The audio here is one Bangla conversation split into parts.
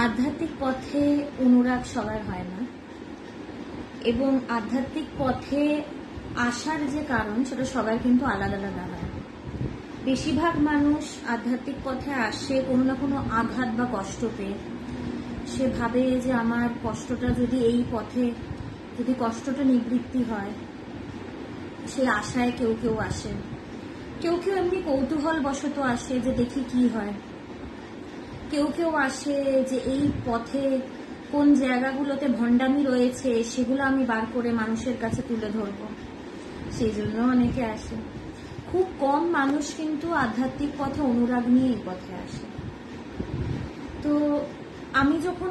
আধ্যাত্মিক পথে অনুরাগ সবার হয় না, এবং আধ্যাত্মিক পথে আসার যে কারণ সেটা সবার কিন্তু আলাদা আলাদা হয়। বেশিরভাগ মানুষ আধ্যাত্মিক পথে আসে কোনো না কোনো আঘাত বা কষ্ট পেয়ে। সে ভাবে যে আমার কষ্টটা যদি এই পথে যদি কষ্টটা নিবৃত্তি হয়, সেই আশায় কেউ কেউ আসে। কেউ কেউ এমনি কৌতূহল বশত আসে যে দেখি কি হয়। কেউ কেউ আসে যে এই পথে কোন জায়গাগুলোতে ভণ্ডামি রয়েছে সেগুলো আমি বার করে মানুষের কাছে তুলে ধরবো, সেই জন্য অনেকে আসে। খুব কম মানুষ কিন্তু আধ্যাত্মিক পথে অনুরাগ নিয়ে এই পথে আসে। তো আমি যখন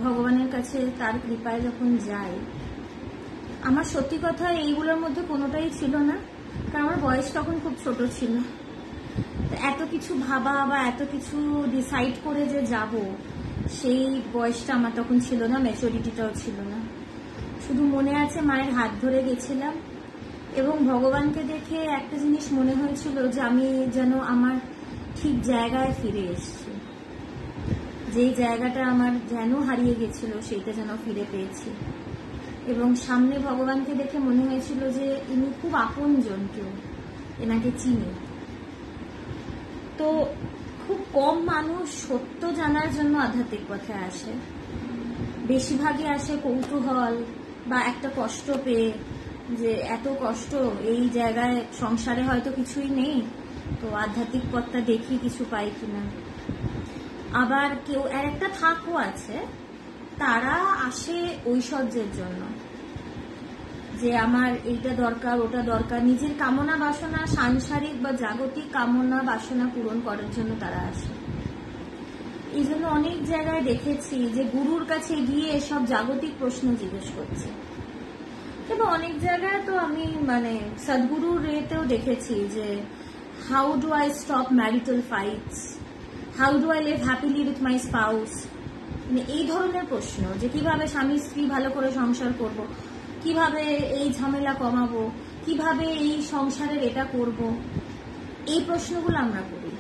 ভগবানের কাছে তার কৃপায় যখন যাই, আমার সত্যি কথা এইগুলোর মধ্যে কোনোটাই ছিল না, কারণ আমার বয়স তখন খুব ছোট ছিল। এত কিছু ভাবা বা এত কিছু ডিসাইড করে যে যাব, সেই বয়সটা আমার তখন ছিল না, ম্যাচুরিটিটাও ছিল না। শুধু মনে আছে মায়ের হাত ধরে গেছিলাম এবং ভগবানকে দেখে একটা জিনিস মনে হয়েছিল যে আমি যেন আমার ঠিক জায়গায় ফিরে এসেছি। যেই জায়গাটা আমার যেন হারিয়ে গেছিল সেইটা যেন ফিরে পেয়েছি। এবং সামনে ভগবানকে দেখে মনে হয়েছিল যে ইনি খুব আপনজন, কেউ এনাকে চিনি। তো খুব কম মানুষ সত্য জানার জন্য আধ্যাত্মিক পথে আসে। বেশিরভাগই আসে কৌতূহল বা একটা কষ্ট পেয়ে, যে এত কষ্ট এই জায়গায়, সংসারে হয়তো কিছুই নেই, তো আধ্যাত্মিক পথটা দেখি কিছু পাই কিনা। আবার কেউ আর একটা থাকও আছে, তারা আসে ঐশ্বর্যের জন্য, যে আমার এইটা দরকার ওটা দরকার, নিজের কামনা বাসনা, সাংসারিক বা জাগতিক কামনা বাসনা পূরণ করার জন্য তারা আসে। এই জন্য অনেক জায়গায় দেখেছি যে গুরুর কাছে গিয়ে সব জাগতিক প্রশ্ন জিজ্ঞেস করছে। এবং অনেক জায়গায় তো আমি সদ্গুরুর রেতেও দেখেছি যে how do I stop marital fights, how do I live happily with my spouse, এই ধরনের প্রশ্ন, যে কিভাবে স্বামী স্ত্রী ভালো করে সংসার করব, কিভাবে এই ঝামেলা কমাবো, কিভাবে এই সংসারের এটা করব, এই প্রশ্নগুলো আমরা করি।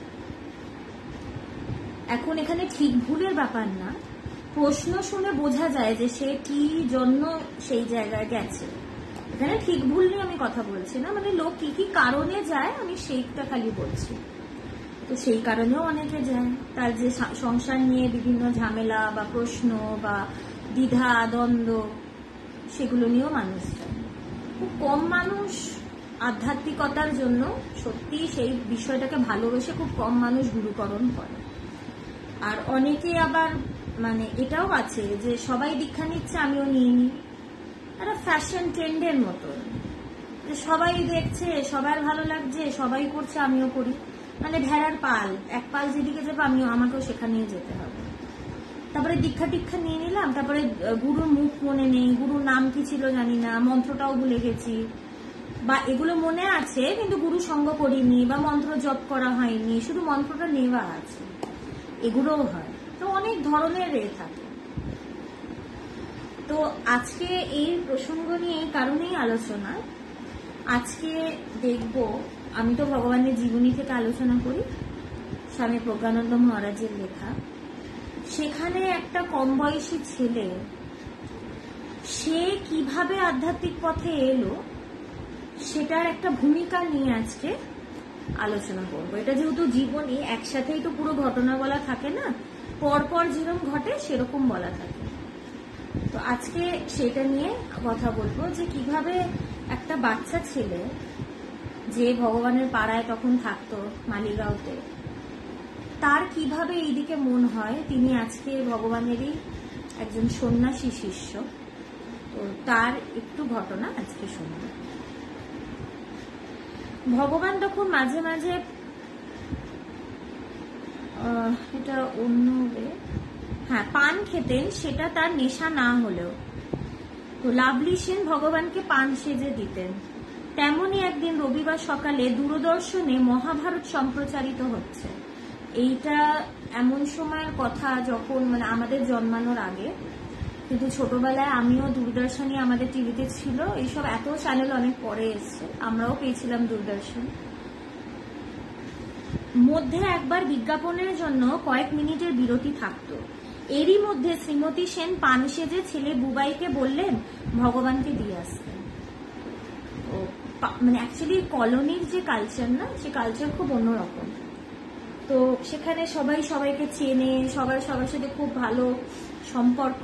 এখন এখানে ঠিক ভুলের ব্যাপার না, প্রশ্ন শুনে বোঝা যায় যে সে কি জন্য সেই জায়গায় গেছে। এখানে ঠিক ভুল নিয়ে আমি কথা বলছি না, লোক কি কি কারণে যায় আমি সেইটা খালি বলছি। তো সেই কারণেও অনেকে যায়, তার যে সংসার নিয়ে বিভিন্ন ঝামেলা বা প্রশ্ন বা দ্বিধা দ্বন্দ্ব, সেগুলো নিয়েও মানুষ যায়। খুব কম মানুষ আধ্যাত্মিকতার জন্য সত্যি সেই বিষয়টাকে ভালোবেসে খুব কম মানুষ গুরুকরণ করে। আর অনেকে আবার এটাও আছে যে সবাই দীক্ষা নিচ্ছে আমিও নিয়ে নিই, একটা ফ্যাশন ট্রেন্ডের মতো, যে সবাই দেখছে, সবার ভালো লাগছে, সবাই করছে আমিও করি। ভেড়ার পাল, এক পাল যেদিকে যাবে আমাকেও সেখানেই যেতে হবে। তারপরে দীক্ষা টিক্ষা নিয়ে নিলাম, তারপরে গুরুর মুখ মনে নেই, গুরুর নাম কি ছিল জানি না, মন্ত্রটাও ভুলে গেছি, বা এগুলো মনে আছে কিন্তু গুরু সঙ্গ করিনি বা মন্ত্র জপ করা হয়নি, শুধু মন্ত্রটা নেওয়া আছে, এগুলোও হয়। তো অনেক ধরনের থাকে। তো আজকে এই প্রসঙ্গ নিয়ে এই কারণেই আলোচনা। আজকে দেখব, আমি তো ভগবানের জীবনী থেকে আলোচনা করি, স্বামী প্রজ্ঞানন্দ মহারাজের লেখা। সেখানে একটা কম বয়সী ছেলে, সে কিভাবে আধ্যাত্মিক পথে এলো সেটার একটা ভূমিকা নিয়ে আজকে আলোচনা করব। এটা যেহেতু জীবনী, একসাথেই তো পুরো ঘটনা বলা থাকে না, পরপর যেরকম ঘটে সেরকম বলা থাকে। তো আজকে সেটা নিয়ে কথা বলবো, যে কিভাবে একটা বাচ্চা ছেলে, যে ভগবানের পাড়ায় তখন থাকতো মালিগাঁওতে, তার কিভাবে এইদিকে মন হয়। তিনি আজকে ভগবানেরই একজন সন্ন্যাসী শিষ্য। তো তার একটু ঘটনা আজকে শুনব। ভগবান তখন মাঝে মাঝে, এটা অন্য পান খেতেন, সেটা তার নেশা না হলেও। তো লাভলি সেন ভগবানকে পান সেজে দিতেন। তেমনই একদিন রবিবার সকালে দূরদর্শনে মহাভারত সম্প্রচারিত হচ্ছে। এইটা এমন সময়ের কথা যখন আমাদের জন্মানোর আগে, কিন্তু ছোটবেলায় আমিও দূরদর্শনই আমাদের টিভিতে ছিল। এইসব এত চ্যানেল অনেক পরে এসছে, আমরাও পেয়েছিলাম দূরদর্শন। মধ্যে একবার বিজ্ঞাপনের জন্য কয়েক মিনিটের বিরতি থাকতো। এরই মধ্যে শ্রীমতী সেন পান সেজে ছেলে বুবাইকে বললেন ভগবানকে দিয়ে আসতে। মানে অ্যাকচুয়ালি কলোনির যে কালচার না, সে কালচার খুব অন্যরকম। তো সেখানে সবাই সবাইকে চেনে, সবার সাথে খুব ভালো সম্পর্ক।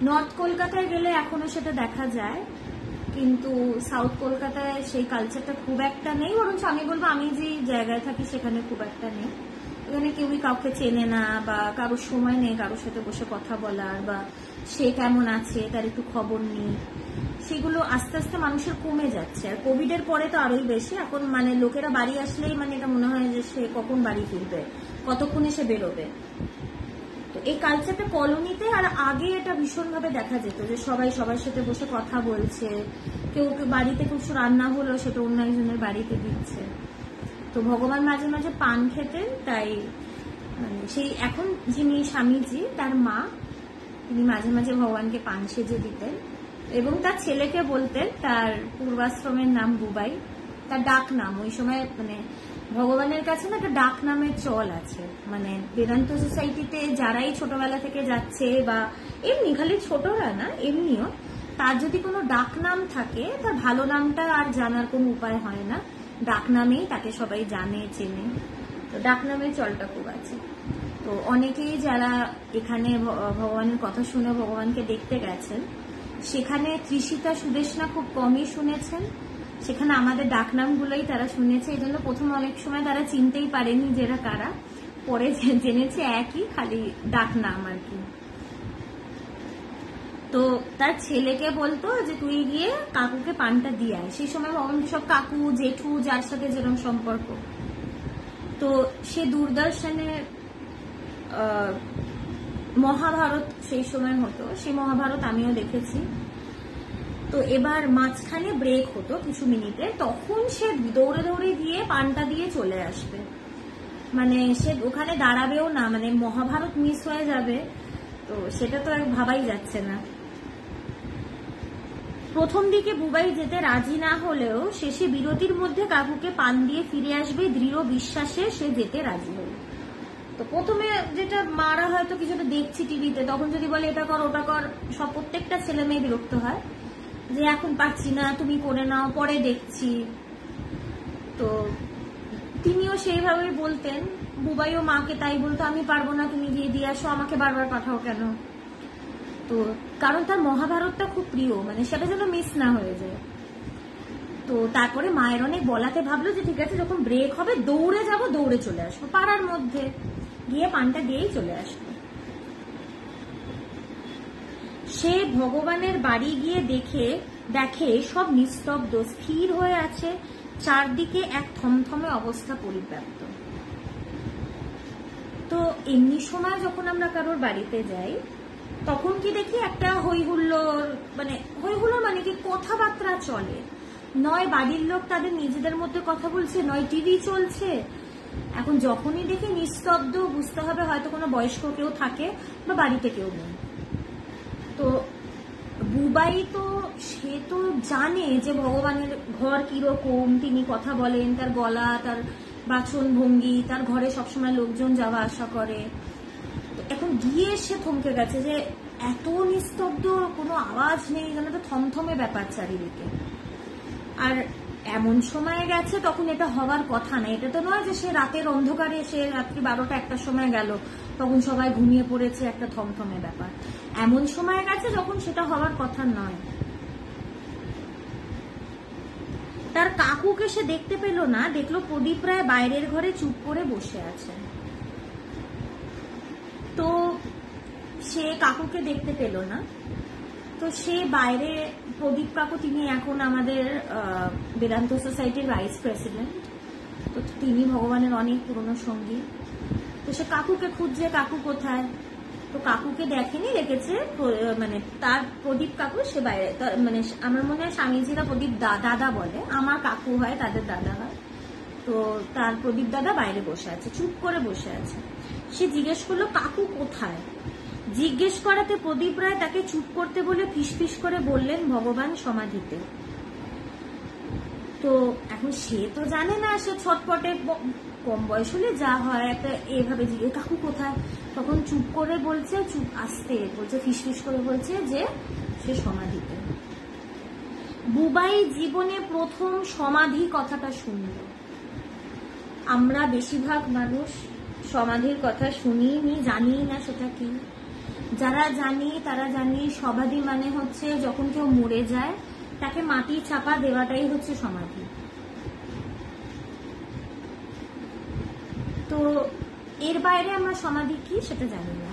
নর্থ কলকাতায় গেলে এখনো সেটা দেখা যায়, কিন্তু সাউথ কলকাতায় সেই কালচারটা খুব একটা নেই, বরঞ্চ আমি বলবো আমি যে জায়গায় থাকি সেখানে খুব একটা নেই। এখানে কেউই কাউকে চেনে না, বা কারোর সময় নেই কারোর সাথে বসে কথা বলার, বা সে কেমন আছে তার একটু খবর নেই। সেগুলো আস্তে আস্তে মানুষের কমে যাচ্ছে। আর কোভিড এর পরে তো আরোই বেশি। এখন মানে লোকেরা বাড়ি আসলেই মানে এটা মনে হয় যে সে কখন বাড়ি ফিরবে, কতক্ষণে সে বেরোবে। তো এই কালচারটা কলোনিতে আর আগে এটা ভীষণভাবে দেখা যেত, যে সবাই সবার সাথে বসে কথা বলছে, কেউ কেউ বাড়িতে কিছু রান্না হলো সেটা অন্য একজনের বাড়িতে দিচ্ছে। তো ভগবান মাঝে মাঝে পান খেতেন, তাই মানে সেই এখন যিনি স্বামীজি তার মা, তিনি মাঝে মাঝে ভগবানকে পান সেজে দিতেন, এবং তার ছেলেকে বলতেন, তার পূর্বাশ্রমের নাম বুবাই, তার ডাক নাম। ওই সময় মানে ভগবানের কাছে না একটা ডাক নামের চল আছে। মানে বেদান্ত সোসাইটিতে যারাই ছোটবেলা থেকে যাচ্ছে, বা এমনি খালি ছোটরা না এমনিও, তার যদি কোনো ডাক নাম থাকে তার ভালো নামটা আর জানার কোনো উপায় হয় না, ডাক নামেই তাকে সবাই জানে চেনে। তো ডাক নামের চলটা খুব আছে। তো অনেকেই যারা এখানে ভগবানের কথা শুনে ভগবানকে দেখতে গেছেন, সেখানে ত্রিশিতা সুদেশনা খুব কমই শুনেছেন, সেখানে আমাদের ডাকনামগুলোই তারা শুনেছে। এই জন্য প্রথম অনেক সময় তারা চিনতেই পারেনি যে এরা কারা, পরে জেনেছে একই, খালি ডাকনাম আর কি। তো তার ছেলেকে বলতো যে তুই গিয়ে কাকুকে পানটা দিয়ে আয়। সেই সময় সব কাকু জেঠু যার সাথে যেরকম সম্পর্ক। তো সে দূরদর্শনে মহাভারত সেই সময় হতো, সেই মহাভারত আমিও দেখেছি। তো এবার মাঝখানে ব্রেক হতো কিছু মিনিটে, তখন সে দৌড়ে দৌড়ে গিয়ে পানটা দিয়ে চলে আসবে। মানে সে ওখানে দাঁড়াবেও না, মানে মহাভারত মিস হয়ে যাবে, তো সেটা তো আর ভাবাই যাচ্ছে না। প্রথম দিকে বুবাই যেতে রাজি না হলেও শেষে বিরতির মধ্যে কাকুকে পান দিয়ে ফিরে আসবে দৃঢ় বিশ্বাসে সে যেতে রাজি হল। তো প্রথমে যেটা মারা হয়তো কিছুটা দেখছি টিভিতে, তখন যদি বলে এটা কর ওটা কর, সব প্রত্যেকটা ছেলে মেয়ে বিরক্ত হয় যে এখন পাচ্ছি না, তুমি করে নাও, পরে দেখছি। তো তিনিও সেইভাবেই বলতেন, বুবাইও মাকে তাই বলতো, আমি পারবো না, তুমি গিয়ে দিয়ে আসো, আমাকে বারবার পাঠাও কেন। তো কারণ তার মহাভারতটা খুব প্রিয়, মানে সেটা যেন মিস না হয়ে যায়। তো তারপরে মায়ের অনেক বলাতে ভাবলো যে ঠিক আছে, যখন ব্রেক হবে দৌড়ে যাব, দৌড়ে চলে আসবো, পাড়ার মধ্যে গিয়ে পানটা দিয়েই চলে আসবো। সে ভগবানের বাড়ি গিয়ে দেখে সব নিস্তব্ধ, স্থির হয়ে আছে, চারদিকে এক থমথমে অবস্থা পরিব্যাপ্ত। তো এমনি সময় যখন আমরা কারোর বাড়িতে যাই, তখন কি দেখি একটা হইহুল্লোড়, মানে কি কথাবার্তা চলে, নয় বাড়ির লোক তাদের নিজেদের মধ্যে কথা বলছে, নয় টিভি চলছে। এখন যখনই দেখি নিস্তব্ধ, বুঝতে হবে হয়তো কোনো বয়স্ক কেউ থাকে বা বাড়িতে কেউ নেই। তো বুবাই তো সে তো জানে যে ভগবানের ঘর কিরকম, তিনি কথা বলেন, তার গলা, তার বাচন ভঙ্গি, তার ঘরে সবসময় লোকজন যাওয়া আসা করে। এখন গিয়ে সে থমকে গেছে যে এত নিস্তব্ধ, কোনো আওয়াজ নেই, যেন তো থমথমে ব্যাপার চারিদিকে। আর এমন সময় গেছে তখন এটা হওয়ার কথা না। এটা তো নয় যে সে রাতের অন্ধকারে, সে রাত্রি 12টা 1টার সময় গেল, তখন সবাই ঘুমিয়ে পড়েছে, একটা থমথমে ব্যাপার। এমন সময় গেছে যখন সেটা হওয়ার কথা নয়। তার কাকুকে সে দেখতে পেল না, দেখলো প্রদীপ রায় বাইরের ঘরে চুপ করে বসে আছে। তো সে কাকুকে দেখতে পেল না, তো সে বাইরে, প্রদীপ কাকু তিনি এখন আমাদের বেদান্ত সোসাইটির ভাইস প্রেসিডেন্ট, তো তিনি ভগবানের অনেক পুরনো সঙ্গী। তো সে কাকুকে খুঁজছে, কাকু কোথায়। তো কাকুকে দেখেনি, রেখেছে মানে তার প্রদীপ কাকু, সে বাইরে, মানে আমার মনে হয় স্বামীজিরা প্রদীপ দাদা বলে, আমার কাকু হয়, তাদের দাদা হয়। তো তার প্রদীপ দাদা বাইরে বসে আছে, চুপ করে বসে আছে। সে জিজ্ঞেস করলো কাকু কোথায়। জিজ্ঞেস করাতে প্রদীপ রায় তাকে চুপ করতে বলে ফিসফিস করে বললেন ভগবান সমাধিতে। তো এখন সে তো জানে না, সে ছটপটে, কম বয়স হলে যা হয় একটা এভাবে জিজ্ঞেস কাকু কোথায়, তখন চুপ করে বলছে, চুপ আসতে বলছে, ফিসফিস করে বলছে যে সে সমাধিতে। বুবাই জীবনে প্রথম সমাধি কথাটা শুনল। আমরা বেশিরভাগ মানুষ সমাধির কথা শুনিনি, জানি না সেটা কি। যারা জানি তারা জানি সমাধি মানে হচ্ছে যখন কেউ মরে যায় তাকে মাটি চাপা দেওয়াটাই হচ্ছে সমাধি। তো এর বাইরে আমরা সমাধি কি সেটা জানি না।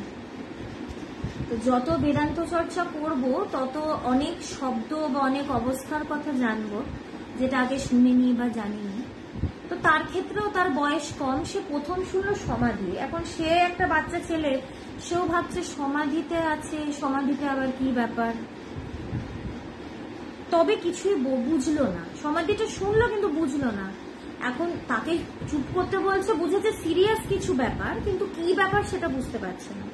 তো যত বেদান্ত চর্চা করব তত অনেক শব্দ বা অনেক অবস্থার কথা জানবো যেটা আগে শুনিনি বা জানিনি। তো তার ক্ষেত্রেও তার বয়স কম, সে প্রথম শুনলো সমাধি। এখন সে একটা বাচ্চা ছেলে, সেও ভাবছে সমাধিতে আছে, সমাধিতে আবার কি ব্যাপার। তবে কিছুই বুঝলো না, সমাধিটা শুনলো কিন্তু বুঝলো না। এখন তাকে চুপ করতে বলছে, বুঝেছে সিরিয়াস কিছু ব্যাপার, কিন্তু কি ব্যাপার সেটা বুঝতে পারছে না।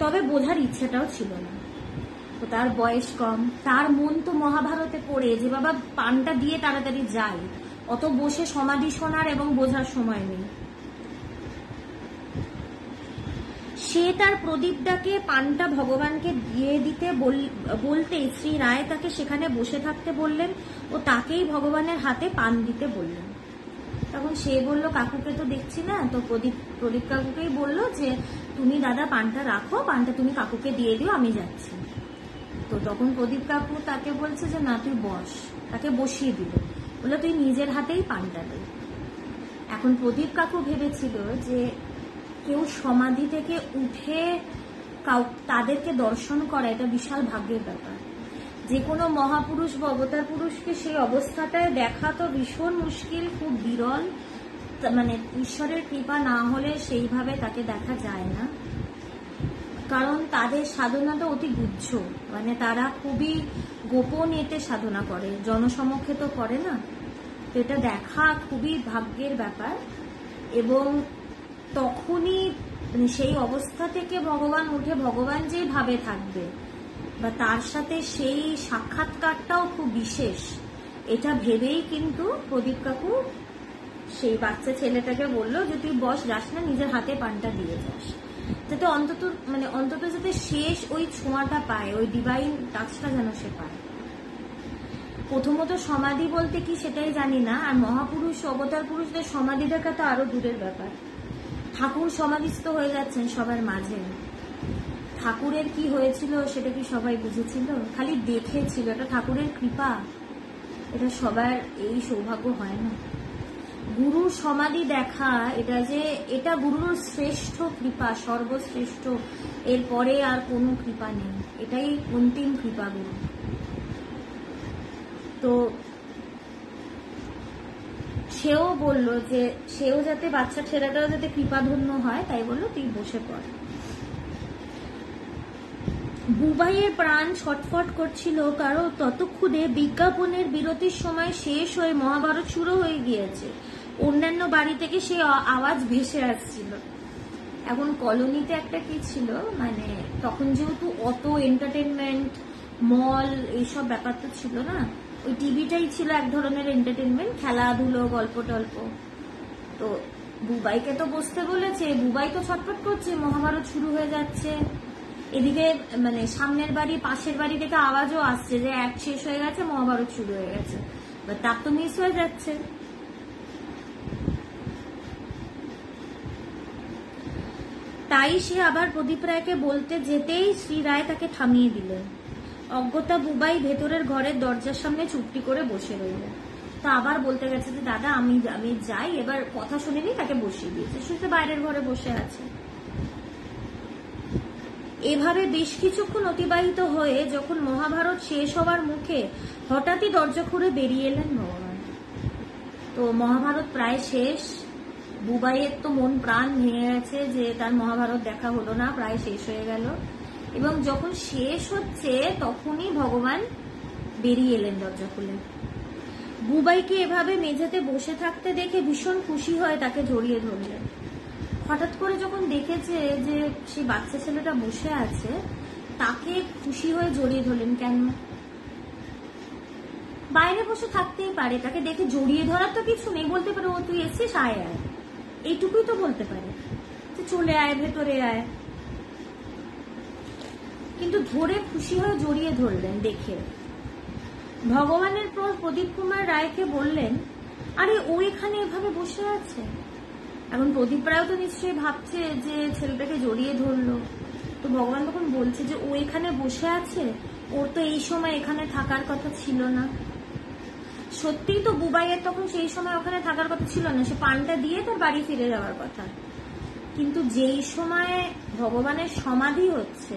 তবে বোঝার ইচ্ছেটাও ছিল না। তো তার বয়স কম, তার মন তো মহাভারতে পড়ে যে বাবা পানটা দিয়ে তাড়াতাড়ি যাই, অত বসে সমাধি শোনার এবং বোঝার সময় নেই। সে তার প্রদীপটাকে পানটা ভগবানকে দিয়ে দিতে বলতে শ্রী রায় তাকে সেখানে বসে থাকতে বললেন ও তাকেই ভগবানের হাতে পান দিতে বললেন। তখন সে বলল কাকুকে তো দেখছি না, তো প্রদীপ কাকুকেই বলল যে তুমি দাদা পানটা রাখো, পানটা তুমি কাকুকে দিয়ে দিও, আমি যাচ্ছি। তো তখন প্রদীপ কাকু তাকে বলছে যে না তুই বস, তাকে বসিয়ে দিল, বললো তুই নিজের হাতেই পানটা দে। এখন প্রদীপ কাকু ভেবেছিল যে কেউ সমাধি থেকে উঠে তাদেরকে দর্শন করা এটা বিশাল ভাগ্যের ব্যাপার। যে কোনো মহাপুরুষ বা অবতার পুরুষকে সেই অবস্থাটায় দেখা তো ভীষণ মুশকিল, খুব বিরল, মানে ঈশ্বরের কৃপা না হলে সেইভাবে তাকে দেখা যায় না। কারণ তাদের সাধনাটা অতি গুচ্ছ, মানে তারা খুবই গোপন এতে সাধনা করে, জনসমক্ষে তো করে না। তো এটা দেখা খুবই ভাগ্যের ব্যাপার। এবং তখনই সেই অবস্থা থেকে ভগবান উঠে ভগবান যেভাবে থাকবে বা তার সাথে সেই সাক্ষাৎকারটাও খুব বিশেষ, এটা ভেবেই কিন্তু প্রদীপ কাকু সেই বাচ্চা ছেলেটাকে বললো যে তুই বস, যাস না, নিজের হাতে পানটা দিয়ে যাস, যাতে অন্তত যাতে শেষ ওই ছোঁয়াটা পায়, ওই ডিভাইন টাচটা যেন সে পায়। প্রথমত সমাধি বলতে কি সেটাই জানি না, আর মহাপুরুষ অবতার পুরুষদের সমাধি দেখা তো আরো দূরের ব্যাপার। ঠাকুর সমাধিস্থ হয়ে যাচ্ছেন সবার মাঝে, ঠাকুরের কি হয়েছিল সেটা কি সবাই বুঝেছিল? খালি দেখেছিল, এটা ঠাকুরের কৃপা, এটা সবার এই সৌভাগ্য হয় না। গুরুর সমাধি দেখা এটা গুরুর শ্রেষ্ঠ কৃপা, সর্বশ্রেষ্ঠ, এরপরে আর কোনো কৃপা নেই, এটাই অন্তিম কৃপা গুরু। তো সেও বলল যে সেও যাতে বাচ্চা ছেলেটাও যাতে কৃপাধন্য হয়, তাই বললো তুই বসে পড়। বুবাইয়ের প্রাণ ছটফট করছিল, কারণ ততক্ষণে বিজ্ঞাপনের বিরতির সময় শেষ হয়ে মহাভারত শুরু হয়ে গিয়েছে। অন্যান্য বাড়ি থেকে সেই আওয়াজ ভেসে আসছিল। এখন কলোনিতে একটা কি ছিল, মানে তখন যেহেতু অত এন্টারটেনমেন্ট মল এইসব ব্যাপার তো ছিল না, ওই টিভিটাই ছিল এক ধরনের এন্টারটেনমেন্ট, খেলাধুলো, গল্প টল্প। তো বুবাইকে তো বসতে বলেছে, বুবাই তো ছটফট করছে, মহাভারত শুরু হয়ে যাচ্ছে। এদিকে মানে সামনের বাড়ি পাশের বাড়ি থেকে আওয়াজও আসছে যে এক শেষ হয়ে গেছে, মহাভারত শুরু হয়ে গেছে, তার তো মিস হয়ে যাচ্ছে। তাই সে আবার প্রদীপ রায়কে বলতে যেতেই শ্রী রায় তাকে থামিয়ে দিলেন। অজ্ঞতা বুবাই ভেতরের ঘরের দরজার সামনে চুপটি করে বসে রইল। তা আবার বলতে গেছে যে দাদা আমি যাই, এবার কথা শুনিনি, তাকে বসিয়ে দিয়েছে, সে তো বাইরের ঘরে বসে আছে। এভাবে বেশ কিছুক্ষণ অতিবাহিত হয়ে যখন মহাভারত শেষ হবার মুখে হঠাৎই দরজা খুলে বেরিয়ে এলেন ভগবান। তো মহাভারত প্রায় শেষ, বুবাইয়ের তো মন প্রাণ ভেঙে গেছে যে তার মহাভারত দেখা হলো না, প্রায় শেষ হয়ে গেল। এবং যখন শেষ হচ্ছে তখনই ভগবান বেরিয়ে এলেন দরজা খুলে। বুবাইকে এভাবে মেঝেতে বসে থাকতে দেখে ভীষণ খুশি হয়ে তাকে জড়িয়ে ধরলেন। হঠাৎ করে যখন দেখেছে যে সেই বাচ্চা ছেলেটা বসে আছে, তাকে খুশি হয়ে জড়িয়ে ধরলেন। কেন? বাইরে বসে থাকতেই পারে, তাকে দেখে জড়িয়ে ধরার তো কিছু নেই, বলতে পারে ও তুই এসছিস, আয় আয়, এইটুকুই তো বলতে পারে যে চলে আয়, ভেতরে আয়। কিন্তু ধরে খুশি হয়ে জড়িয়ে ধরলেন দেখে। ভগবানের পর প্রদীপ কুমার রায়কে বললেন, আরে ও এখানে এভাবে বসে আছে। এখন প্রদীপ রায়ও তো নিশ্চয়ই ভাবছে যে ছেলেটাকে জড়িয়ে ধরলো, তো ভগবান তখন বলছে যে ও এখানে বসে আছে, ওর তো এই সময় এখানে থাকার কথা ছিল না। সত্যিই তো বুবাইয়ের তখন সেই সময় ওখানে থাকার কথা ছিল না, সে পানটা দিয়ে তার বাড়ি ফিরে যাওয়ার কথা। কিন্তু যেই সময় ভগবানের সমাধি হচ্ছে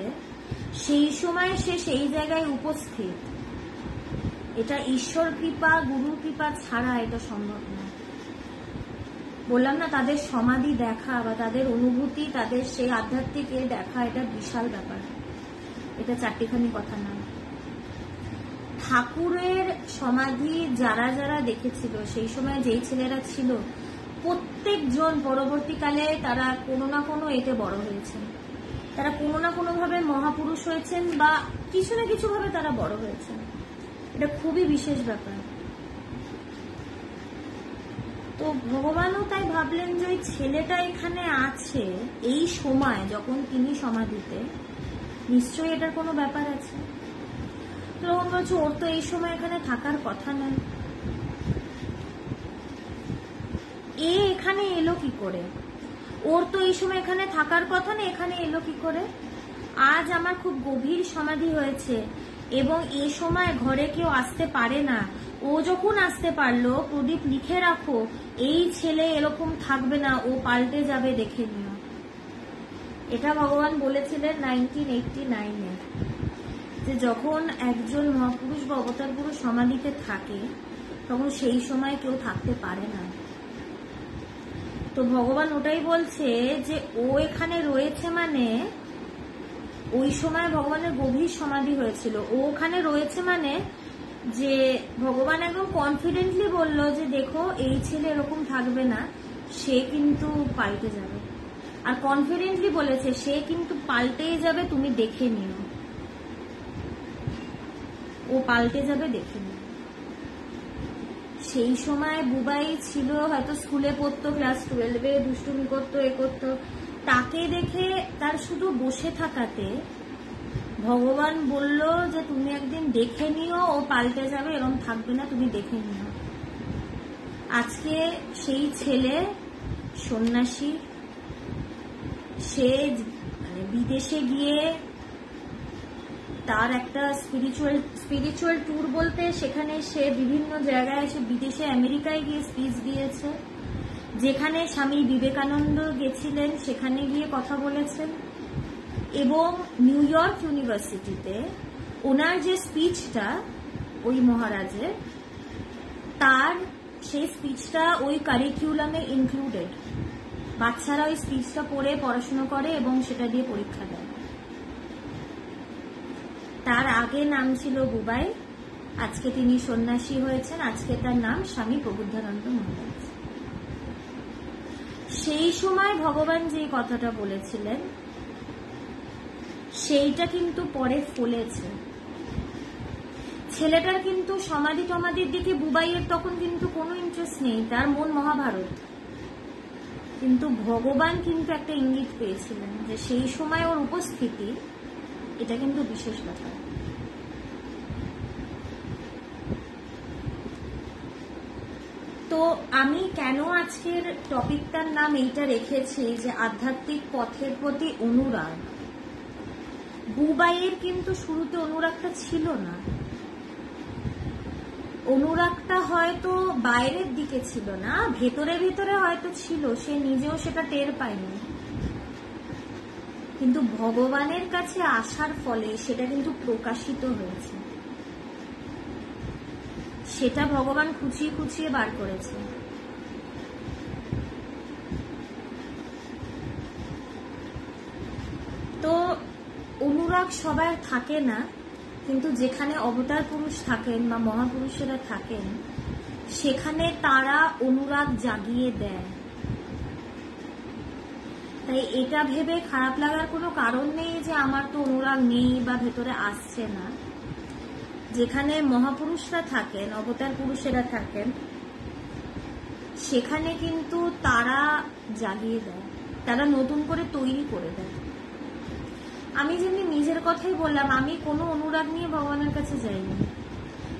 সেই সময় সে সেই জায়গায় উপস্থিত। এটা ঈশ্বর কৃপা, গুরু কৃপা ছাড়া এটা সম্ভব না। বললাম না, তাদের সমাধি দেখা বা তাদের অনুভূতি, তাদের সেই আধ্যাত্মিক দেখা, এটা বিশাল ব্যাপার, এটা চারটিখানি কথা না। ঠাকুরের সমাধি যারা যারা দেখেছিল সেই সময় যেই ছেলেরা ছিল, প্রত্যেকজন পরবর্তীকালে তারা কোনো না কোনো এতে বড় হয়েছেন, তারা কোনো না কোনো ভাবে মহাপুরুষ হয়েছেন বা কিছু না কিছু ভাবে তারা বড় হয়েছেন। এটা খুবই বিশেষ ব্যাপার। তো ভগবানও তাই ভাবলেন যে ওই ছেলেটা এখানে আছে এই সময় যখন তিনি সমাধিতে, নিশ্চয়ই এটার কোনো ব্যাপার আছে। তো তখন বলছে ওর তো এই সময় এখানে থাকার কথা নয়, এ এখানে এলো কি করে? ওর তো এই সময় এখানে থাকার কথা না, এখানে এলো কি করে? আজ আমার খুব গভীর সমাধি হয়েছে এবং এ সময় ঘরে কেউ আসতে পারে না, ও যখন আসতে পারলো, প্রদীপ লিখে রাখো এই ছেলে এরকম থাকবে না, ও পাল্টে যাবে, দেখে নিও। এটা ভগবান বলেছিলেন 1989-এ, যে যখন একজন মহাপুরুষ বা অবতার পুরুষ সমাধিতে থাকে তখন সেই সময় কেউ থাকতে পারে না। তো ভগবান ওটাই বলছে যে ও এখানে রয়েছে, মানে ওই সময় ভগবানের গভীর সমাধি হয়েছিল, ও ওখানে রয়েছে মানে যে ভগবান একদম কনফিডেন্টলি বলল যে দেখো এই ছেলে এরকম থাকবে না, সে কিন্তু পাল্টে যাবে। আর কনফিডেন্টলি বলেছে সে কিন্তু পাল্টেই যাবে, তুমি দেখে নিও, ও পাল্টে যাবে, দেখে নিও। সেই সময় বুবাই ছিল হয়তো স্কুলে পড়তো, ক্লাস 12-এ দুষ্টুমি করতো, এ করতো, তাকে দেখে তার শুধু বসে থাকাতে ভগবান বলল যে তুমি একদিন দেখে নিও, ও পাল্টে যাবে, এরকম থাকবে না, তুমি দেখে নিও। আজকে সেই ছেলে সন্ন্যাসী, সে মানে বিদেশে গিয়ে তার একটা স্পিরিচুয়াল ট্যুর বলতে সেখানে সে বিভিন্ন জায়গায়, সে বিদেশে আমেরিকায় গিয়ে স্পিচ দিয়েছে, যেখানে স্বামী বিবেকানন্দ গেছিলেন সেখানে গিয়ে কথা বলেছেন, এবং নিউ ইয়র্ক ইউনিভার্সিটিতে ওনার যে স্পিচটা ওই মহারাজের, তার সেই স্পিচটা ওই কারিকুলামে ইনক্লুডেড। বাচ্চারা ওই স্পিচটা পড়ে পড়াশোনা করে এবং সেটা দিয়ে পরীক্ষা দেয়। তার আগে নাম ছিল বুবাই, আজকে তিনি সন্ন্যাসী হয়েছেন, আজকে তার নাম স্বামী প্রবুদ্ধানন্দ মহারাজ। সেই সময় ভগবান যে কথাটা বলেছিলেন সেইটা কিন্তু পরে ফলেছে। ছেলেটার কিন্তু সমাধি টমাধির দিকে বুবাইয়ের তখন কিন্তু কোনো ইন্টারেস্ট নেই, তার মন মহাভারত। কিন্তু ভগবান কিন্তু একটা ইঙ্গিত পেয়েছিলেন যে সেই সময় ওর উপস্থিতি, এটা কিন্তু বিশেষ ব্যাপার। তো আমি কেন আজকের টপিকটার নাম এইটা রেখেছি যে আধ্যাত্মিক পথের প্রতি অনুরাগ। বুবাইয়ের কিন্তু শুরুতে অনুরাগটা ছিল না, অনুরাগটা হয়তো বাইরের দিকে ছিল না, ভেতরে ভেতরে হয়তো ছিল, সে নিজেও সেটা টের পায়নি। কিন্তু ভগবানের কাছে আসার ফলে সেটা কিন্তু প্রকাশিত হয়েছে, সেটা ভগবান খুঁচিয়ে খুঁচিয়ে বার করেছে। তো অনুরাগ সবার থাকে না, কিন্তু যেখানে অবতার পুরুষ থাকেন বা মহাপুরুষেরা থাকেন সেখানে তারা অনুরাগ জাগিয়ে দেয়। তাই এটা ভেবে খারাপ লাগার কোনো কারণ নেই যে আমার তো অনুরাগ নেই বা ভেতরে আসছে না। যেখানে মহাপুরুষরা থাকেন, অবতার পুরুষেরা থাকেন, সেখানে কিন্তু তারা জাগিয়ে দেয়, তারা নতুন করে তৈরি করে দেয়। আমি যেমনি নিজের কথাই বললাম, আমি কোনো অনুরাগ নিয়ে ভগবানের কাছে যাইনি,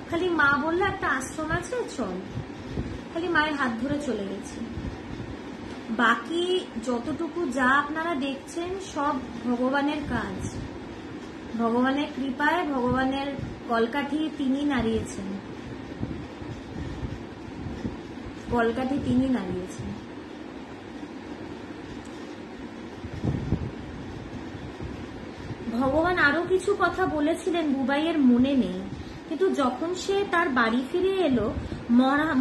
খালি মা বললো একটা আশ্রম আছে চল, খালি মায়ের হাত ধরে চলে গেছি। বাকি যতটুকু যা আপনারা দেখছেন সব ভগবানের কাজ, ভগবানের কৃপায়, ভগবানের কলকাঠি তিনি নাড়িয়েছেন, কলকাঠি তিনি নাড়িয়েছেন। ভগবান আরো কিছু কথা বলেছিলেন, বুবাইয়ের মনে নেই, কিন্তু যখন সে তার বাড়ি ফিরে এলো,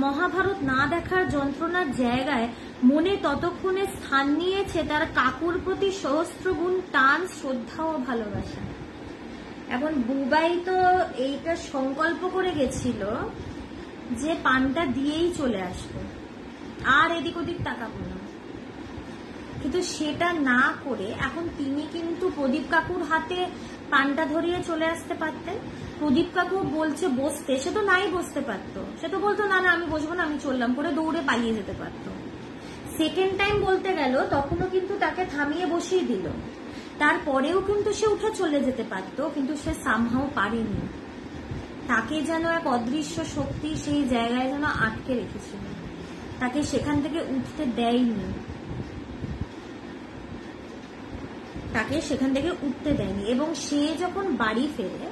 মহাভারত না দেখার যন্ত্রণার জায়গায় মনে ততক্ষণে স্থান নিয়েছে তার কাকুর প্রতি সহস্রগুণ টান, শ্রদ্ধা ও ভালোবাসা। এখন বুবাই তো এইটা সংকল্প করে গেছিল যে পানটা দিয়েই চলে আসবে, আর এদিক ওদিক তাকাবো না, কিন্তু সেটা না করে এখন তিনি কিন্তু প্রদীপ কাকুর হাতে পানটা ধরিয়ে চলে আসতে পারতেন। প্রদীপ কাকু বলছে বসতে, সে তো নাই বসতে পারতো, সে তো বলতো না না আমি বসবো না, আমি চললাম করে দৌড়ে পালিয়ে যেতে পারতো। সেকেন্ড টাইম বলতে গেল, তখনও কিন্তু তাকে থামিয়ে বসিয়ে দিল, তারপরেও কিন্তু সে উঠে চলে যেতে পারতো, কিন্তু সে সামহাও পারেনি। তাকে যেন এক অদৃশ্য শক্তি সেই জায়গায় যেন আটকে রেখেছিল, তাকে সেখান থেকে উঠতে দেয়নি, তাকে সেখান থেকে উঠতে দেয়নি। এবং সে যখন বাড়ি ফেরে,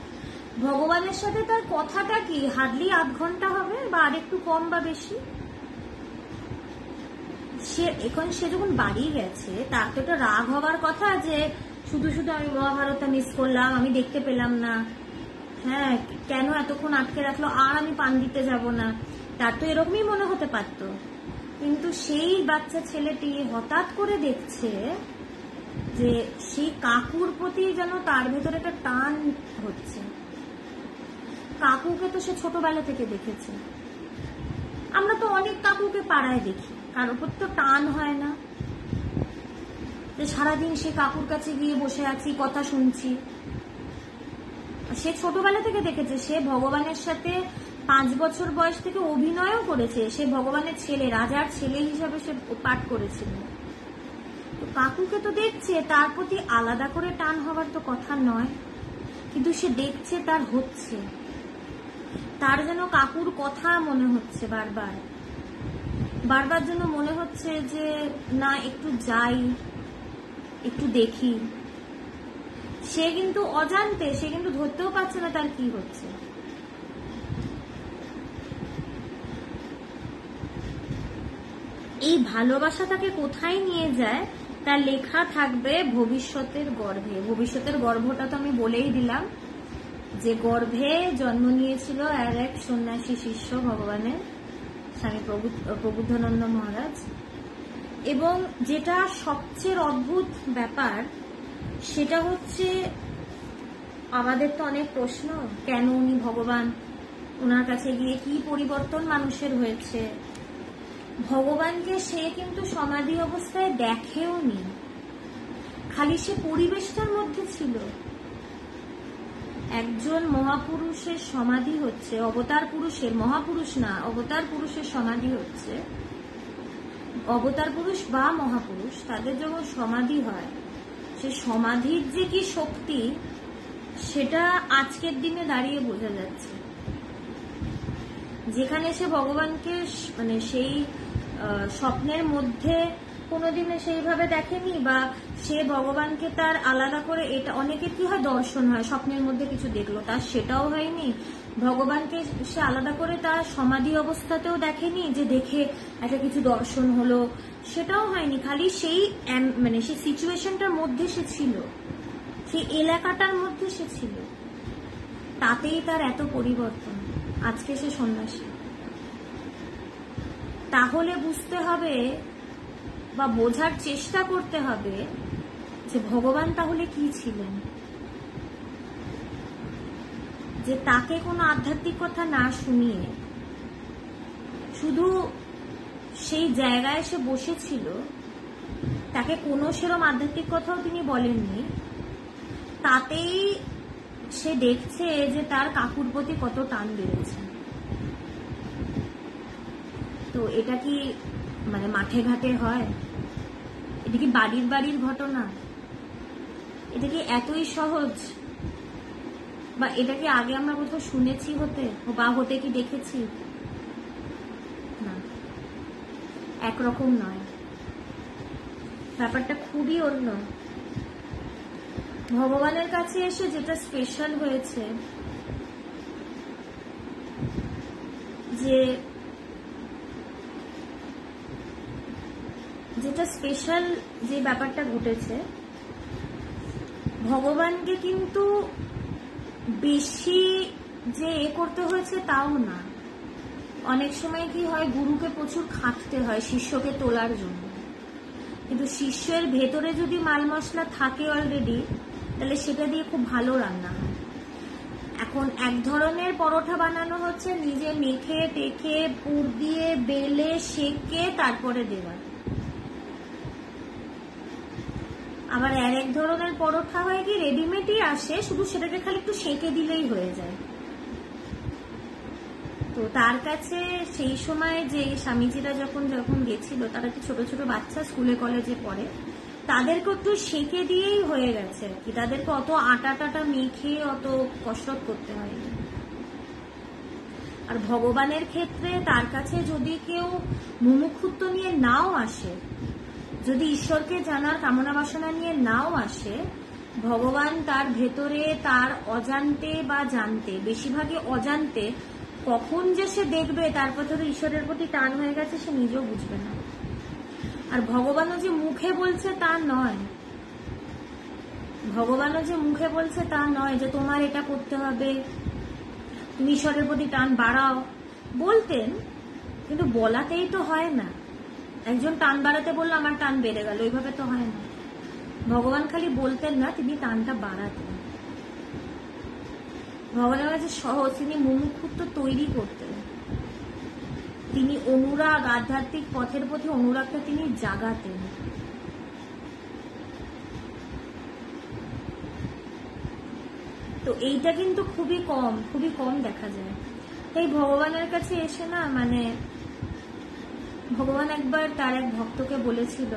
ভগবানের সাথে তার কথাটা কি হার্ডলি আধ ঘন্টা হবে, বা আর একটু কম বা বেশি। সে যখন বাড়ি গেছে, তার তো একটা রাগ হবার কথা যে শুধু শুধু আমি মহাভারতটা মিস করলাম, আমি দেখতে পেলাম না, হ্যাঁ কেন এতক্ষণ আটকে রাখলো, আর আমি পান দিতে যাব না, তার তো এরকমই মনে হতে পারত। কিন্তু সেই বাচ্চা ছেলেটি হঠাৎ করে দেখছে যে সেই কাকুর প্রতি যেন তার ভেতরে একটা টান হচ্ছে। কাকুকে তো সে ছোটবেলা থেকে দেখেছে, আমরা তো অনেক কাকুকে পাড়ায় দেখি, কারোর উপর তো টান হয় না যে সারাদিন সে কাকুর কাছে গিয়ে বসে আছি, কথা শুনছি। সে ছোটবেলা থেকে দেখেছে, সে ভগবানের সাথে 5 বছর বয়স থেকে অভিনয়ও করেছে, সে ভগবানের ছেলে, রাজার ছেলে হিসাবে সে পাঠ করেছিল। তো কাকুকে তো দেখছে, তার প্রতি আলাদা করে টান হবার তো কথা নয়, কিন্তু সে দেখছে তার হচ্ছে, তার যেন কাকুর কথা মনে হচ্ছে বারবার বারবার, যেন মনে হচ্ছে যে না একটু যাই, একটু দেখি। সে কিন্তু অজান্তে, সে কিন্তু ধরতেও পারছে না তার কি হচ্ছে। এই ভালোবাসা তাকে কোথায় নিয়ে যায়, তার লেখা থাকবে ভবিষ্যতের গর্ভে। ভবিষ্যতের গর্ভটা তো আমি বলেই দিলাম, যে গর্ভে জন্ম নিয়েছিল আর এক সন্ন্যাসী শিষ্য ভগবানের, স্বামী প্রবুদ্ধানন্দ মহারাজ। এবং যেটা সবচেয়ে অদ্ভুত ব্যাপার, সেটা হচ্ছে আমাদের তো অনেক প্রশ্ন, কেন উনি ভগবান, ওনার কাছে গিয়ে কি পরিবর্তন মানুষের হয়েছে। ভগবানকে সে কিন্তু সমাধি অবস্থায় দেখেও নি, খালি সে পরিবেশটার মধ্যে ছিল। একজন মহাপুরুষের সমাধি হচ্ছে, অবতার পুরুষের, মহাপুরুষ না, অবতার পুরুষের সমাধি হচ্ছে। অবতার পুরুষ বা মহাপুরুষ তাদের যখন সমাধি হয়, সে সমাধির যে কি শক্তি, সেটা আজকের দিনে দাঁড়িয়ে বোঝা যাচ্ছে। যেখানে সে ভগবানকে মানে সেই স্বপ্নের মধ্যে কোনোদিনে সেইভাবে দেখেনি, বা সে ভগবানকে তার আলাদা করে, এটা অনেকের কি হয় দর্শন হয়, স্বপ্নের মধ্যে কিছু দেখলো, তার সেটাও হয়নি। ভগবানকে সে আলাদা করে তার সমাধি অবস্থাতেও দেখেনি, যে দেখে একটা কিছু দর্শন হলো, সেটাও হয়নি। খালি সেই মানে সেই সিচুয়েশনটার মধ্যে সে ছিল, সেই এলাকাটার মধ্যে সে ছিল, তাতেই তার এত পরিবর্তন। আজকে সে সন্ন্যাসী। তাহলে বুঝতে হবে বা বোঝার চেষ্টা করতে হবে যে ভগবান তাহলে কি ছিলেন, যে তাকে কোনো আধ্যাত্মিক কথা না শুনিয়ে শুধু সেই জায়গায় সে বসেছিল, তাকে কোনো সেরকম আধ্যাত্মিক কথাও তিনি বলেননি, তাতেই সে দেখছে যে তার কাকুর প্রতি কত টান বেড়েছে। তো এটা কি মানে মাঠে ঘাটে হয়? এটা কি বাড়ির বাড়ির ঘটনা? এটা কি এতই সহজ? বা এটা কি আগে আমরা কোথাও শুনেছি হতে বা হতে কি দেখেছি? না, একরকম নয়, ব্যাপারটা খুবই অন্য। ভগবানের কাছে এসে যেটা স্পেশাল হয়েছে, যেটা স্পেশাল যে ব্যাপারটা ঘটেছে, ভগবানকে কিন্তু বেশি যে করতে হয়েছে তাও না। অনেক সময় কি হয়, গুরুকে প্রচুর খাটতে হয় শিষ্যকে তোলার জন্য, কিন্তু শিষ্যের ভেতরে যদি মাল মশলা থাকে অলরেডি, তাহলে সেটা দিয়ে খুব ভালো রান্না হয়। এখন এক ধরনের পরোটা বানানো হচ্ছে নিজে মেখে টেখে পুর দিয়ে বেলে সেকে তারপরে দেওয়ার, আবার এক ধরনের পরোটা হয় কি রেডিমেডই আসে, শুধু সেটাকে খালি একটু সেঁকে দিলেই হয়ে যায়। তো তার কাছে সেই সময় যে স্বামীজিরা যখন গেছিল, তারা কি ছোট ছোট বাচ্চা স্কুলে কলেজে পড়ে, তাদেরকে একটু সেঁকে দিয়েই হয়ে গেছে কি, তাদেরকে অত আটা টাটা মেখে অত কসরত করতে হয়নি। আর ভগবানের ক্ষেত্রে তার কাছে যদি কেউ মুমুক্ষুত্ব নিয়ে নাও আসে, যদি ঈশ্বরকে জানার কামনা বাসনা নিয়ে নাও আসে, ভগবান তার ভেতরে তার অজান্তে বা জানতে, বেশিরভাগই অজান্তে, কখন যে সে দেখবে তার ভেতরে ঈশ্বরের প্রতি টান হয়ে গেছে সে নিজেও বুঝবে না। আর ভগবানও যে মুখে বলছে তা নয়, ভগবানও যে মুখে বলছে তা নয় যে তোমার এটা করতে হবে, তুমি ঈশ্বরের প্রতি টান বাড়াও। বলতেন, কিন্তু বলাতেই তো হয় না। একজন টান বাড়াতে বললো আমার টান বেড়ে গেল, ওইভাবে তো হয় না। ভগবান খালি বলতেন না, তিনি টানটা বাড়াতেন। ভগবানের কাছে সহজ, তিনি মুমুক্ষুত্ব তৈরি করতেন, তিনি অনুরাগ, আধ্যাত্মিক পথের প্রতি অনুরাগটা তিনি জাগাতেন। তো এইটা কিন্তু খুবই কম দেখা যায়। তাই ভগবানের কাছে এসে না, মানে ভগবান একবার তার এক ভক্তকে বলেছিল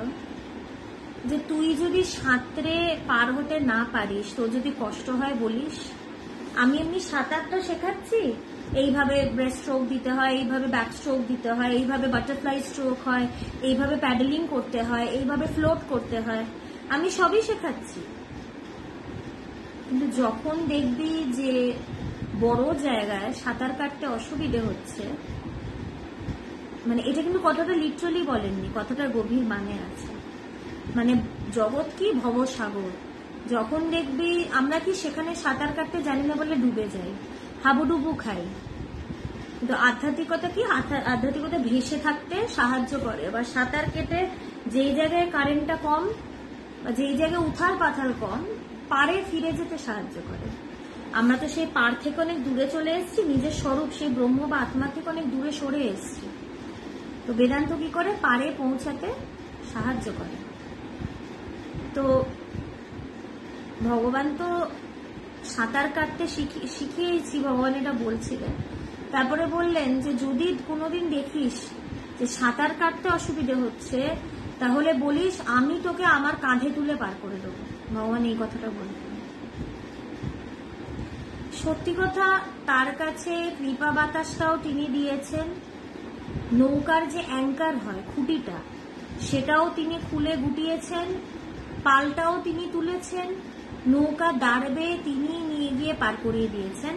যে তুই যদি সাঁতরে পার হতে না পারিস, তোর যদি কষ্ট হয় বলিস, আমি এমনি সাঁতারটা শেখাচ্ছি, এইভাবে ব্রেস্ট স্ট্রোক দিতে হয়, এইভাবে ব্যাক স্ট্রোক দিতে হয়, এইভাবে বাটারফ্লাই স্ট্রোক হয়, এইভাবে প্যাডেলিং করতে হয়, এইভাবে ফ্লোট করতে হয়, আমি সবই শেখাচ্ছি। কিন্তু যখন দেখবি যে বড় জায়গায় সাঁতার কাটতে অসুবিধে হচ্ছে, মানে এটা কিন্তু কথাটা লিটারালি বলেননি, কথাটার গভীর মানে আছে। মানে জগৎ কি ভবসাগর, যখন দেখবি আমরা কি সেখানে সাঁতার কাটতে জানি না বলে ডুবে যাই, হাবুডুবু খাই। কিন্তু আধ্যাত্মিকতা কি, আধ্যাত্মিকতা ভেসে থাকতে সাহায্য করে। বা সাঁতার কেটে যেই জায়গায় কারেন্টটা কম বা যেই জায়গায় উথাল পাথাল কম, পাড়ে ফিরে যেতে সাহায্য করে। আমরা তো সেই পাড় থেকে অনেক দূরে চলে এসেছি, নিজের স্বরূপ সেই ব্রহ্ম বা আত্মা থেকে অনেক দূরে সরে এসেছি। তো বেদান্ত কি করে, পাড়ে পৌঁছাতে সাহায্য করে। তো ভগবান তো সাঁতার কাটতে শিখিয়েছি, ভগবান এটা বলছিলেন। তারপরে বললেন যে যদি কোনোদিন দেখিস যে সাঁতার কাটতে অসুবিধে হচ্ছে, তাহলে বলিস আমি তোকে আমার কাঁধে তুলে পার করে দেবো। ভগবান এই কথাটা বলতেন। সত্যি কথা, তার কাছে কৃপা বাতাসটাও তিনি দিয়েছেন। নৌকার যে অ্যাঙ্কার হয়, খুঁটিটা, সেটাও তিনি খুলে গুটিয়েছেন, পালটাও তিনি তুলেছেন, নৌকা দাঁড়বে তিনি নিয়ে গিয়ে পার করিয়ে দিয়েছেন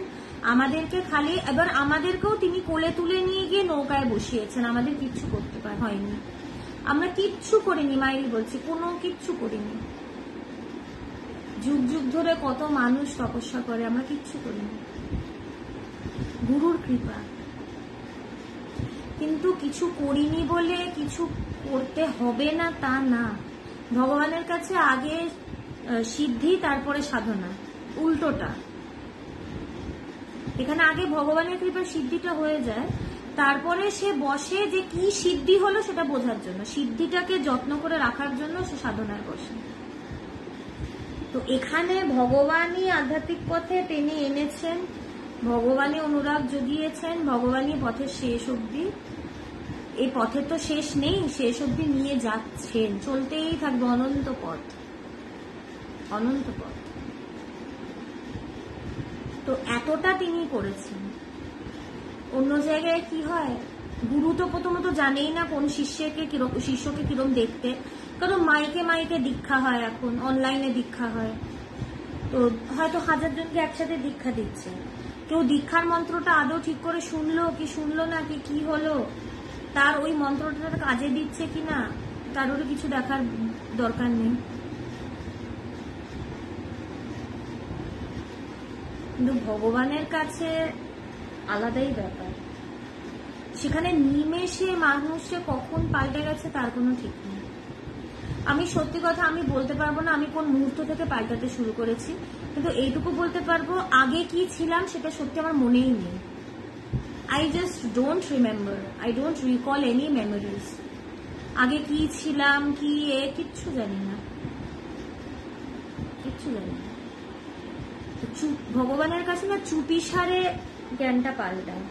আমাদেরকে। খালি এবার আমাদেরকেও তিনি কোলে তুলে নিয়ে গিয়ে নৌকায় বসিয়েছেন, আমাদের কিচ্ছু করতে হয়নি। আমরা কিচ্ছু করিনি, মায়েরই বলছি, কোনো কিচ্ছু করিনি। যুগ যুগ ধরে কত মানুষ তপস্যা করে, আমরা কিচ্ছু করিনি, গুরুর কৃপা। কিন্তু কিছু করিনি বলে কিছু করতে হবে না তা না। ভগবানের কাছে আগে সিদ্ধি, তারপরে সাধনা, উল্টোটা। এখানে আগে ভগবানের কৃপা সিদ্ধিটা হয়ে যায়, তারপরে সে বসে যে কি সিদ্ধি হলো সেটা বোঝার জন্য, সিদ্ধিটাকে যত্ন করে রাখার জন্য সে সাধনায় বসে। তো এখানে ভগবানই আধ্যাত্মিক পথে টেনে এনেছেন, ভগবানই অনুরাগ জুগিয়েছেন, ভগবানই পথের শেষ অবধি, এই পথের তো শেষ নেই, শেষ অবধি নিয়ে যাচ্ছেন, চলতেই থাকবে অনন্ত পথ, অনন্ত পথ। তো এতটা তিনি করেছেন। অন্য জায়গায় কি হয়, গুরু তো প্রথমত জানেই না কোন শিষ্যকে কিরম দেখতে, কারণ মাইকে মাইকে দীক্ষা হয়, এখন অনলাইনে দীক্ষা হয়, তো হয়তো 1000 জনকে একসাথে দীক্ষা দিচ্ছে, কেউ দীক্ষার মন্ত্রটা আদৌ ঠিক করে শুনলো না কি হলো, তার ওই মন্ত্রটা কাজে দিচ্ছে কিনা কারোর কিছু দেখার দরকার নেই। কিন্তু ভগবানের কাছে আলাদাই ব্যাপার, সেখানে নিমেষে মানুষে কখন পাল্টে গেছে তার কোনো ঠিক নেই। আমি সত্যি কথা আমি বলতে পারবো না আমি কোন মুহূর্ত থেকে পাল্টাতে শুরু করেছি, কিন্তু এইটুকু বলতে পারবো আগে কি ছিলাম সেটা সত্যি আমার মনেই নেই। I just don't remember, I don't recall any memories. আগে কি ছিলাম কিচ্ছু জানি না, কিচ্ছু জানি না। ভগবানের কাছে না চুপিসারে জ্ঞানটা পাল্টায়,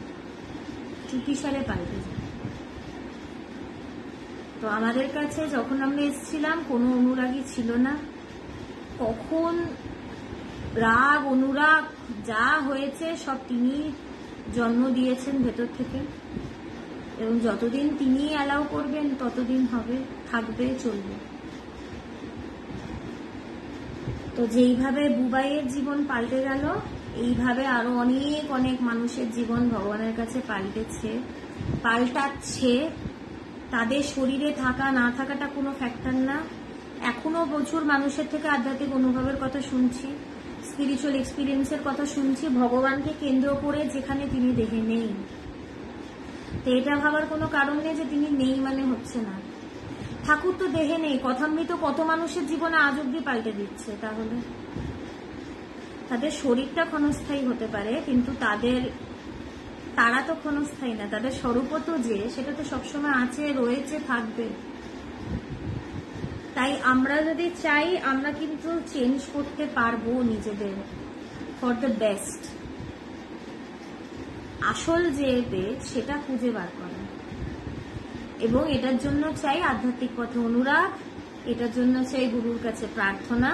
চুপিসারে পাল্টে যায়। তো আমাদের কাছে যখন আমরা এসেছিলাম কোনো অনুরাগী ছিল না, কখন রাগ অনুরাগ যা হয়েছে সব তিনি জন্ম দিয়েছেন ভেতর থেকে, এবং যতদিন তিনি অ্যালাউ করবেন ততদিন হবে, থাকবে, চলবে। তো যেইভাবে বুবাইয়ের জীবন পাল্টে গেল, এইভাবে আরো অনেক অনেক মানুষের জীবন ভগবানের কাছে পাল্টাচ্ছে। তাদের শরীরে থাকা না থাকাটা কোনো ফ্যাক্টর না। এখনো প্রচুর মানুষের থেকে আধ্যাত্মিক অনুভবের কথা শুনছি, স্পিরিচুয়াল এক্সপিরিয়েন্সের কথা শুনছি, ভগবানকে কেন্দ্র করে, যেখানে তিনি দেহে নেই। তো এটা ভাবার কোনো কারণ নেই যে তিনি নেই মানে হচ্ছে না। ঠাকুর তো দেহে নেই, কথামৃত কত মানুষের জীবনে আজ অব্দি পাল্টে দিচ্ছে। তাহলে তাদের শরীরটা ক্ষণস্থায়ী হতে পারে, কিন্তু তারা তো ক্ষণস্থায়ী না, তাদের স্বরূপও তো সেটা তো সবসময় আছে, রয়েছে, থাকবে। তাই আমরা যদি চাই আমরা কিন্তু চেঞ্জ করতে পারবো নিজেদের ফর দ্য বেস্ট। আসল যে সেটা খুঁজে বার করা, এবং এটার জন্য চাই আধ্যাত্মিক পথে অনুরাগ, এটার জন্য চাই গুরুর কাছে প্রার্থনা।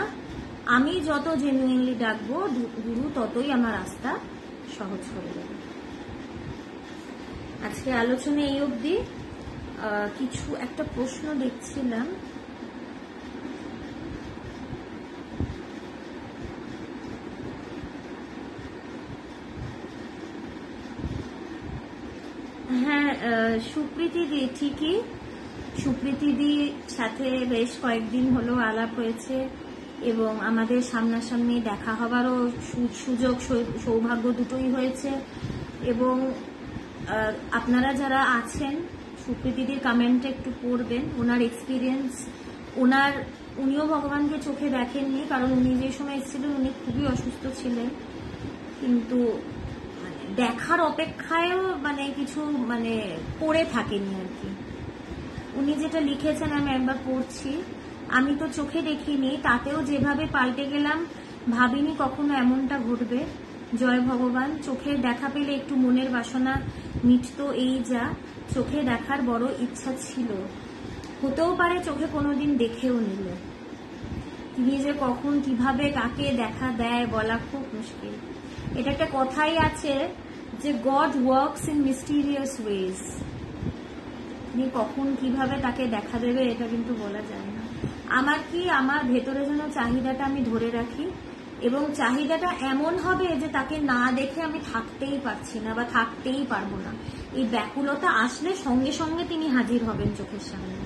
আমি যত জেনুইনলি ডাকবো গুরু ততই আমার রাস্তা সহজ করে দেবে। আজকে আলোচনা এই অবধি। কিছু একটা প্রশ্ন দেখছিলাম, হ্যাঁ সুপ্রীতি দি, ঠিকই সুপ্রীতি দির সাথে বেশ কয়েকদিন হলো আলাপ হয়েছে, এবং আমাদের সামনাসামনি দেখা হবারও সুযোগ সৌভাগ্য দুটোই হয়েছে। এবং আপনারা যারা আছেন সুপ্রীতিদির কমেন্টে একটু পড়বেন, ওনার এক্সপিরিয়েন্স, উনিও ভগবানকে চোখে দেখেননি, কারণ উনি যে সময় এসেছিলেন উনি খুবই অসুস্থ ছিলেন, কিন্তু দেখার অপেক্ষায়ও কিছু পড়ে থাকেনি আর কি। উনি যেটা লিখেছেন আমি একবার পড়ছি, আমি তো চোখে দেখিনি, তাতেও যেভাবে পাল্টে গেলাম ভাবিনি কখনো এমনটা ঘটবে। জয় ভগবান, চোখের দেখা পেলে একটু মনের বাসনা মিটতো, এই যা চোখে দেখার বড় ইচ্ছা ছিল, হতেও পারে চোখে কোনোদিন দেখেও নিলে। তিনি যে কখন কিভাবে কাকে দেখা দেয় বলা খুব মুশকিল। এটা একটা কথাই আছে যে God works in mysterious ways. তিনি কখন কিভাবে তাকে দেখা দেবে এটা কিন্তু বলা যায় না। আমার ভেতরে যেন চাহিদাটা আমি ধরে রাখি, এবং চাহিদাটা এমন হবে যে তাকে না দেখে আমি থাকতেই পারছি না বা থাকতেই পারবো না। এই ব্যাকুলতা আসলে সঙ্গে সঙ্গে তিনি হাজির হবেন চোখের সামনে।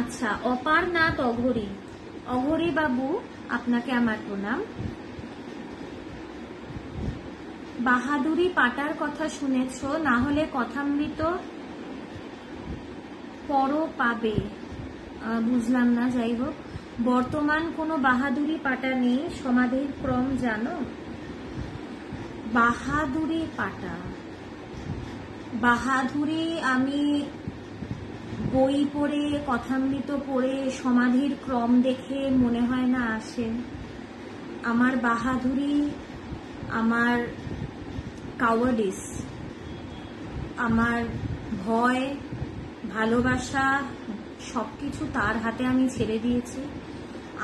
আচ্ছা, অপারনাথ অঘরী বাবু, আপনাকে আমার প্রণাম। বাহাদুরি পাটার কথা শুনেছ, না হলে কথামৃত পর পাবে। বুঝলাম না, যাই হোক। বর্তমান কোনো বাহাদুরি পাটা নেই, সমাধির ক্রম জানো? বাহাদুরি পাটা, বাহাদুরি আমি বই পড়ে, কথামৃত পড়ে, সমাধির ক্রম দেখে মনে হয় না আসে। আমার বাহাদুরি, আমার কাওয়ার্ডিস, আমার ভয়, ভালোবাসা সবকিছু তার হাতে আমি ছেড়ে দিয়েছি।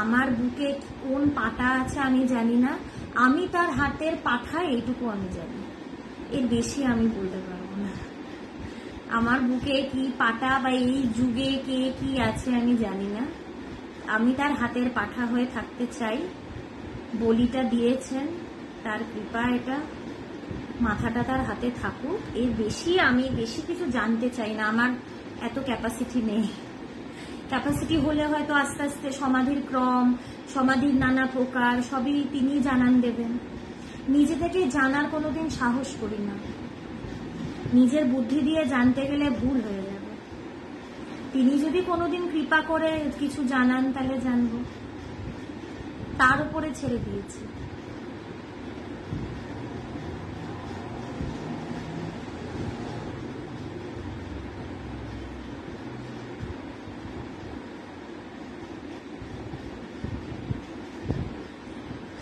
আমার বুকে কোন পাটা আছে আমি জানি না, আমি তার হাতের পাঠা এইটুকু আমি জানি, এর বেশি আমি বলতে পারবো না। আমার বুকে কি পাটা বা এই যুগে কে কি আছে আমি জানি না, আমি তার হাতের পাঠা হয়ে থাকতে চাই। বলিটা দিয়েছেন, তার কৃপা, এটা মাথাটা তার হাতে থাকুক, এর বেশি আমি বেশি কিছু জানতে চাই না। আমার এত ক্যাপাসিটি নেই। ক্যাপাসিটি হলে হয়তো আস্তে আস্তে সমাধির ক্রম, সমাধির নানা প্রকার সবই তিনি জানান দেবেন। নিজে থেকে জানার কোনোদিন সাহস করি না, নিজের বুদ্ধি দিয়ে জানতে গেলে ভুল হয়ে যাবে। তিনি যদি কোনোদিন কৃপা করে কিছু জানান তাহলে জানবো, তার উপরে ছেড়ে দিয়েছি।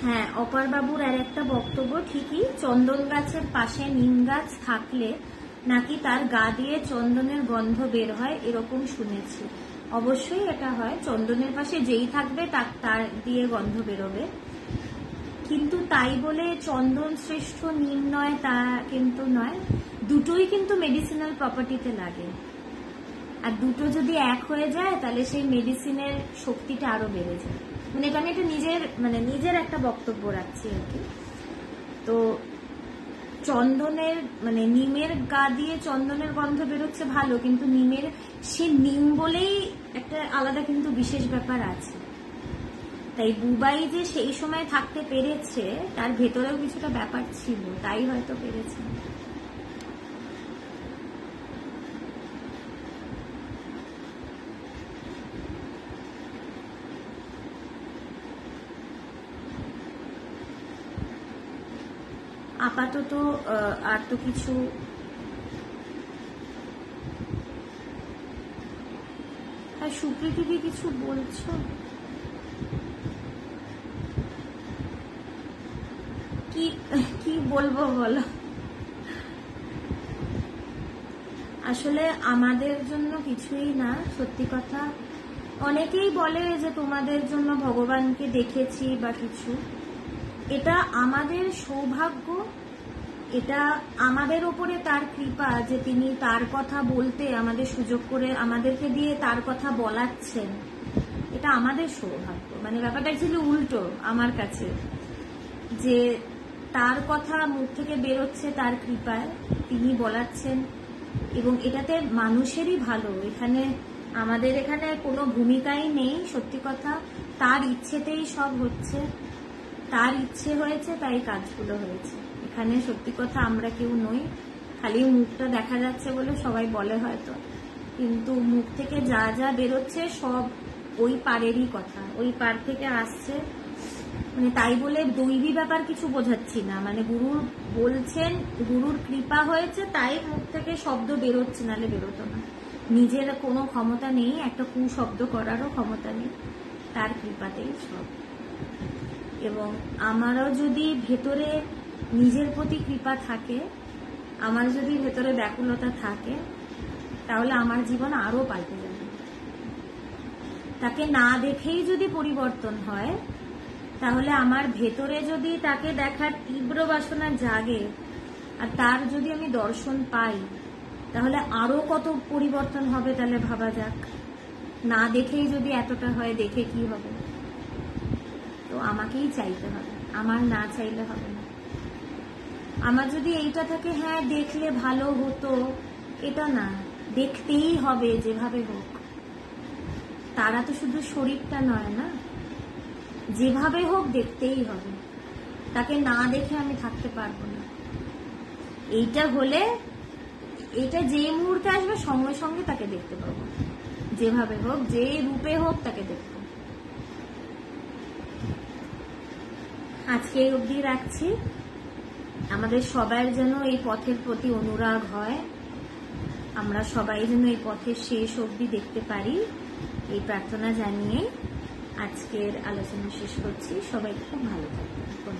হ্যাঁ, অপার বাবুর আর একটা বক্তব্য ঠিকই, চন্দন গাছের পাশে নিম গাছ থাকলে নাকি তার গা দিয়ে চন্দনের গন্ধ বের হয়, এরকম শুনেছি। অবশ্যই এটা হয়, চন্দনের পাশে যেই থাকবে তার দিয়ে গন্ধ বেরোবে, কিন্তু তাই বলে চন্দন শ্রেষ্ঠ নিম নয় তা কিন্তু নয়। দুটোই কিন্তু মেডিসিনাল প্রপার্টিতে লাগে, আর দুটো যদি এক হয়ে যায় তাহলে সেই মেডিসিনের শক্তিটা আরো বেড়ে যায়। মানে এটা আমি একটা নিজের একটা বক্তব্য রাখছি আর কি। তো চন্দনের নিমের গা দিয়ে চন্দনের গন্ধ বেরোচ্ছে ভালো, কিন্তু নিমের সে নিম বলেই একটা আলাদা কিন্তু বিশেষ ব্যাপার আছে। তাই বুবাই যে সেই সময় থাকতে পেরেছে তার ভেতরেও কিছুটা ব্যাপার ছিল, তাই হয়তো পেরেছে। আপাতত আর তো কিছু সুপ্রীতি কি কিছু বলছো? কি বলবো বলো? আসলে আমাদের জন্য কিছুই না, সত্যি কথা। অনেকেই বলে যে তোমাদের জন্য ভগবানকে দেখেছি বা কিছু, এটা আমাদের সৌভাগ্য, এটা আমাদের ওপরে তার কৃপা যে তিনি তার কথা বলতে আমাদের সুযোগ করে আমাদেরকে দিয়ে তার কথা বলাচ্ছেন, এটা আমাদের সৌভাগ্য। ব্যাপারটা অ্যাকচুয়ালি উল্টো আমার কাছে, যে তার কথা মুখ থেকে বেরোচ্ছে তার কৃপায়, তিনি বলাচ্ছেন, এবং এটাতে মানুষেরই ভালো। আমাদের এখানে কোনো ভূমিকাই নেই, সত্যি কথা। তার ইচ্ছেতেই সব হচ্ছে, তার ইচ্ছে হয়েছে তাই কাজগুলো হয়েছে। এখানে সত্যি কথা আমরা কেউ নই, খালি মুখটা দেখা যাচ্ছে বলে সবাই বলে হয়তো, কিন্তু মুখ থেকে যা যা বেরোচ্ছে সব ওই পারেরই কথা, ওই পার থেকে আসছে। তাই বলে দৈবী ব্যাপার কিছু বোঝাচ্ছি না, গুরু বলছেন, গুরুর কৃপা হয়েছে তাই মুখ থেকে শব্দ বেরোচ্ছে, নাহলে বেরোতো না। নিজের কোনো ক্ষমতা নেই, একটা কুশব্দ করারও ক্ষমতা নেই, তার কৃপাতেই সব। এবং আমারও যদি ভেতরে নিজের প্রতি কৃপা থাকে, আমার যদি ভেতরে ব্যাকুলতা থাকে, তাহলে আমার জীবন আরো পাল্টে যাবে। তাকে না দেখেই যদি পরিবর্তন হয়, তাহলে আমার ভেতরে যদি তাকে দেখার তীব্র বাসনা জাগে আর তার যদি আমি দর্শন পাই, তাহলে আরো কত পরিবর্তন হবে তাহলে ভাবা যাক। না দেখেই যদি এতটা হয়, দেখে কি হবে? তো আমাকেই চাইতে হবে, আমার না চাইলে হবে না। আমার যদি এইটা থাকে, হ্যাঁ দেখলে ভালো হতো, এটা না, দেখতেই হবে যেভাবে হোক। তারা তো শুধু শরীরটা নয় না, যেভাবে হোক দেখতেই হবে। তাকে না দেখে আমি থাকতে পারবো না। এইটা হলে, এটা যে মুহূর্তে আসবে সঙ্গে সঙ্গে তাকে দেখতে পাবো, যেভাবে হোক, যে রূপে হোক তাকে দেখবো। আজকে এই অবধি রাখছি। আমাদের সবার যেন এই পথের প্রতি অনুরাগ হয়, আমরা সবাই যেন এই পথের শেষ অবধি দেখতে পারি, এই প্রার্থনা জানিয়ে আজকের আলোচনা শেষ করছি। সবাই খুব ভালো থাকবেন।